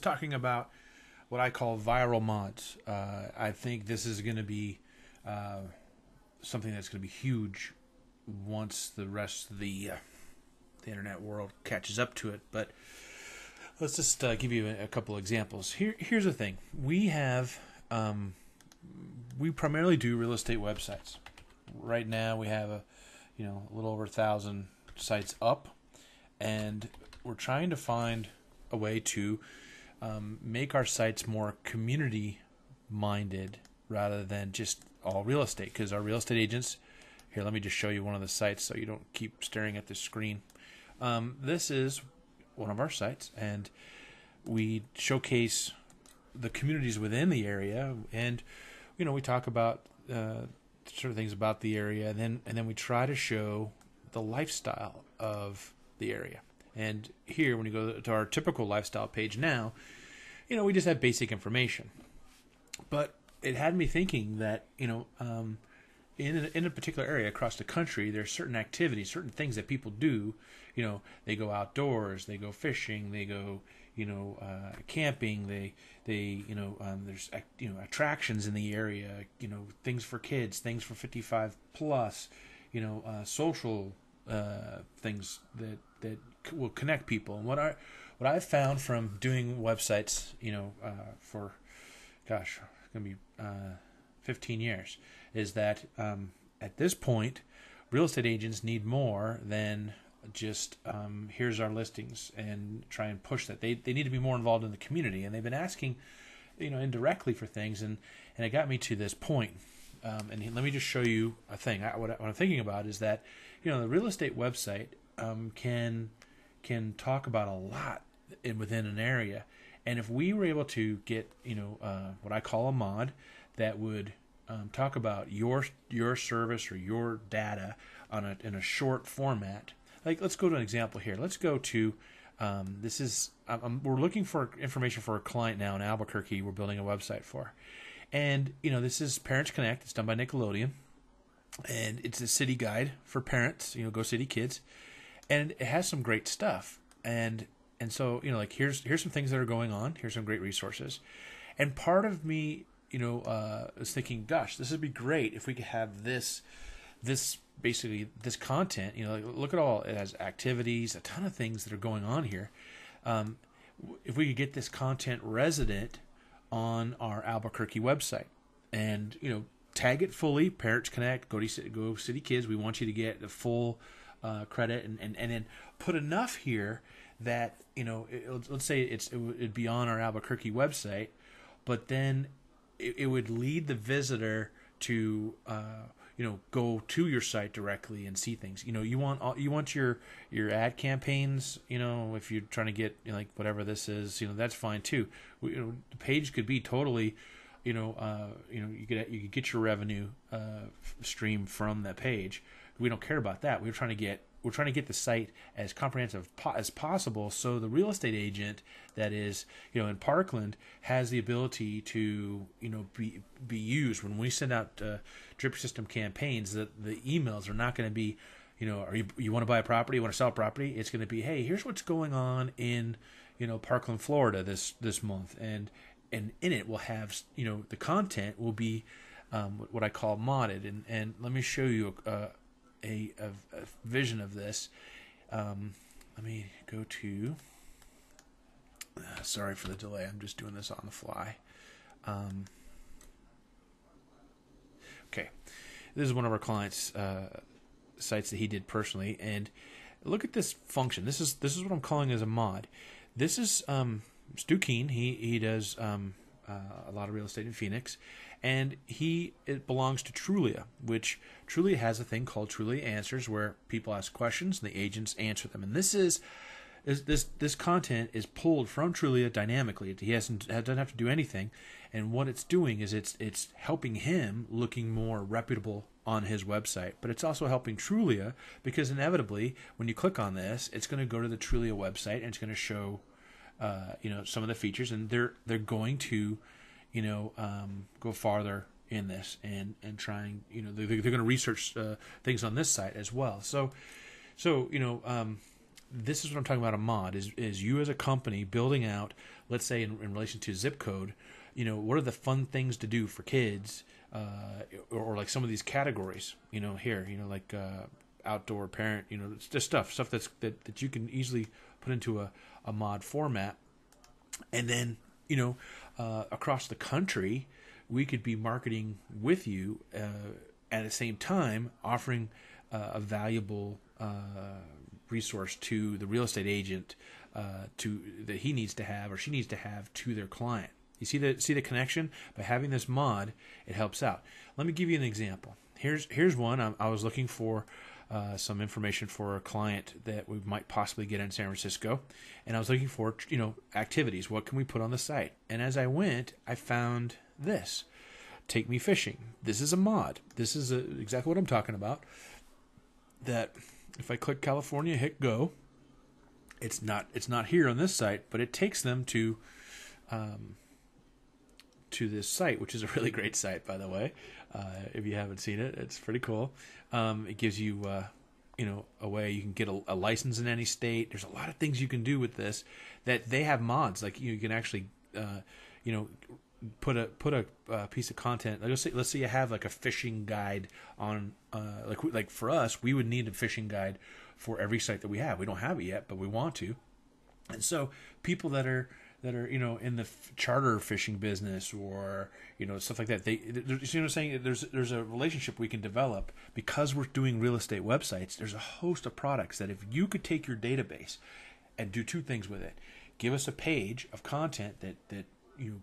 talking about what I call viral mods. I think this is going to be uh, something that's going to be huge once the rest of the internet world catches up to it. But let's just give you a couple examples. Here's the thing: we primarily do real estate websites. Right now, we have a little over 1,000 sites up, and we're trying to find a way to make our sites more community minded rather than just all real estate. Because our real estate agents, here, let me just show you one of the sites so you don't keep staring at the screen. This is one of our sites, and we showcase the communities within the area, and we talk about sort of things about the area, and then we try to show the lifestyle of the area. And here, when you go to our typical lifestyle page now, we just have basic information. But it had me thinking that, in a particular area across the country, there's certain activities, certain things that people do. They go outdoors, they go fishing, they go, camping. There's attractions in the area. Things for kids, things for 55 plus. Social things that will connect people. And what I've found from doing websites, for, gosh, it's gonna be 15 years, is that at this point, real estate agents need more than just here's our listings and try and push that. They need to be more involved in the community, and they've been asking, indirectly for things, and it got me to this point. And let me just show you a thing. What I'm thinking about is that the real estate website can talk about a lot within an area, and if we were able to get what I call a mod that would talk about your service or your data in a short format. Like, let's go to an example here. Let's go to we're looking for information for a client now in Albuquerque. We're building a website for, and this is Parents Connect. It's done by Nickelodeon, and it's a city guide for parents. Go City Kids, and it has some great stuff. And so here's some things that are going on. Here's some great resources, and part of me was thinking, gosh, this would be great if we could have this basically this content. Look at all it has: activities, a ton of things that are going on here. If we could get this content resident on our Albuquerque website, and tag it fully, Parents Connect, go City Kids. We want you to get the full credit, and then put enough here that let's say it'd be on our Albuquerque website, but then it would lead the visitor to go to your site directly and see things. You want your ad campaigns. If you're trying to get whatever this is, that's fine too. The page could be totally, you could get your revenue stream from that page. We don't care about that. We're trying to get the site as comprehensive as possible, so the real estate agent that is in Parkland has the ability to be used when we send out drip system campaigns. That the emails are not going to be you want to buy a property, you want to sell a property. It's going to be, hey, here's what's going on in Parkland, Florida this month, and in it we'll have the content will be what I call modded, and let me show you a vision of this. Let me go to. Sorry for the delay. I'm just doing this on the fly. Okay, this is one of our clients' sites that he did personally, and look at this function. This is what I'm calling as a mod. This is Stu Keen. He does a lot of real estate in Phoenix, and it belongs to Trulia, which Trulia has a thing called Trulia Answers, where people ask questions and the agents answer them. And this content is pulled from Trulia dynamically. He doesn't have to do anything, and what it's doing is it's helping him looking more reputable on his website, but it's also helping Trulia, because inevitably when you click on this, it's going to go to the Trulia website and it's going to show some of the features, and they're going to go farther in this and trying they're going to research things on this site as well. So this is what I'm talking about. A mod is you as a company building out, let's say in relation to zip code, what are the fun things to do for kids, or like some of these categories, here, like outdoor parent, it's just stuff that you can easily put into a mod format. And then, across the country, we could be marketing with you at the same time, offering a valuable resource to the real estate agent that he needs to have or she needs to have to their client. You see the connection? By having this mod, it helps out. Let me give you an example. Here's one. I was looking for some information for a client that we might possibly get in San Francisco, and I was looking for activities. What can we put on the site? And as I went, I found this. Take Me Fishing. This is a mod. This is exactly what I'm talking about. That if I click California, hit go, it's not here on this site, but it takes them to this site, which is a really great site, by the way. If you haven't seen it, it's pretty cool. It gives you a way you can get a license in any state. There's a lot of things you can do with this that they have mods. Like you can actually put a piece of content. Let's say you have like a fishing guide on like for us, we would need a fishing guide for every site that we have. We don't have it yet, but we want to. And so people that are in the charter fishing business or stuff like that, you know what I'm saying, there's a relationship we can develop because we're doing real estate websites. There's a host of products that if you could take your database and do two things with it: give us a page of content that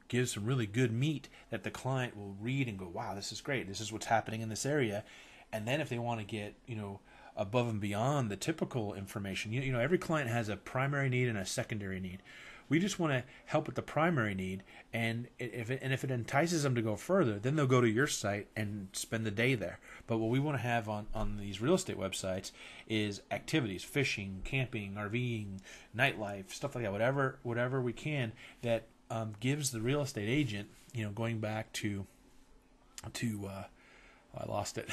gives some really good meat that the client will read and go, wow, this is great, this is what's happening in this area. And then if they want to get above and beyond the typical information, every client has a primary need and a secondary need. We just want to help with the primary need, and if it entices them to go further, then they'll go to your site and spend the day there. But what we want to have on these real estate websites is activities: fishing, camping, RVing, nightlife, stuff like that. Whatever we can that gives the real estate agent, going back to I lost it.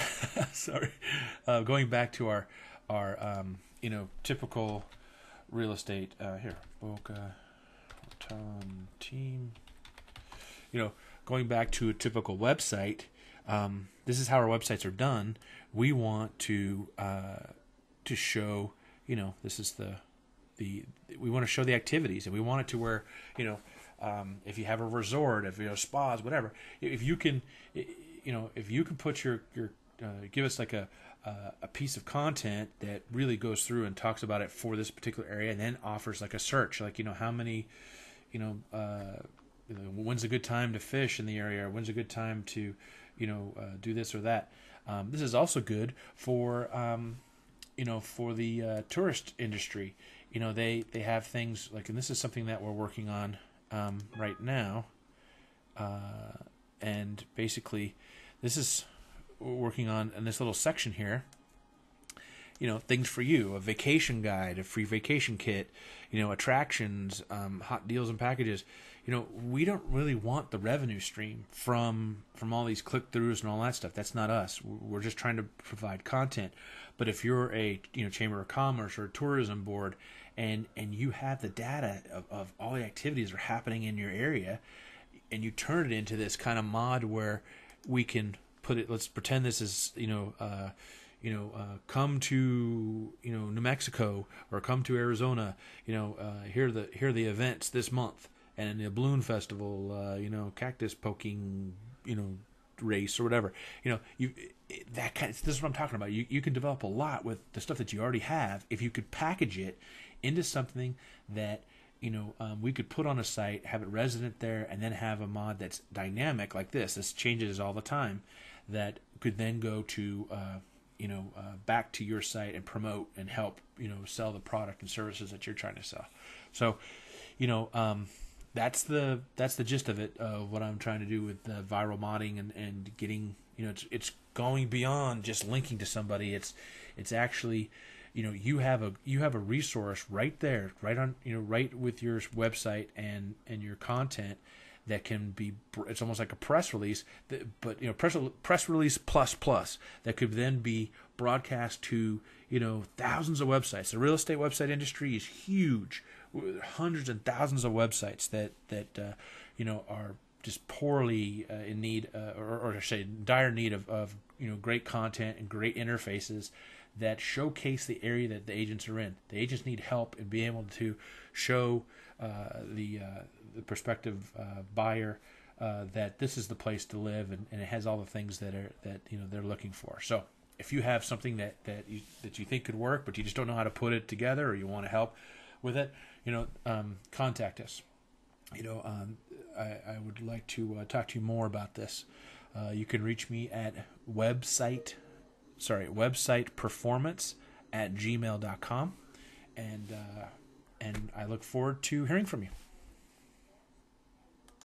Sorry. Going back to our typical real estate here, Boca Raton team. Going back to a typical website. This is how our websites are done. We want to show. This is we want to show the activities, and we want it to where if you have a resort, if you have spas, whatever, if you can put your give us like a piece of content that really goes through and talks about it for this particular area, and then offers like a search, like how many, when's a good time to fish in the area, or when's a good time to, do this or that. This is also good for for the tourist industry. They have things like, and this is something that we're working on right now, and basically this is working on in this little section here, things for you: a vacation guide, a free vacation kit, attractions, hot deals and packages. We don't really want the revenue stream from all these click-throughs and all that stuff. That's not us. We're just trying to provide content. But if you're a Chamber of Commerce or a tourism board, and you have the data of all the activities that are happening in your area, and you turn it into this kind of mod where we can put it. Let's pretend this is come to New Mexico or come to Arizona. Here are the events this month, and the balloon festival. Cactus poking. Race or whatever. This is what I'm talking about. You can develop a lot with the stuff that you already have if you could package it into something that we could put on a site, have it resident there, and then have a mod that's dynamic like this. This changes all the time. That could then go to back to your site and promote and help sell the product and services that you're trying to sell. So that's the gist of it, of what I'm trying to do with viral modding and getting it's going beyond just linking to somebody. It's actually you have a resource right there, right on right with your website and your content that can be, it's almost like a press release, but press release plus that could then be broadcast to thousands of websites. The real estate website industry is huge, hundreds and thousands of websites that are just poorly in need, or I say dire need of great content and great interfaces that showcase the area that the agents are in. The agents need help in being able to show the prospective buyer that this is the place to live, and it has all the things that they're looking for. So if you have something that you think could work, but you just don't know how to put it together, or you want to help with it, contact us. I would like to talk to you more about this. You can reach me at websiteperformance@gmail.com, and I look forward to hearing from you.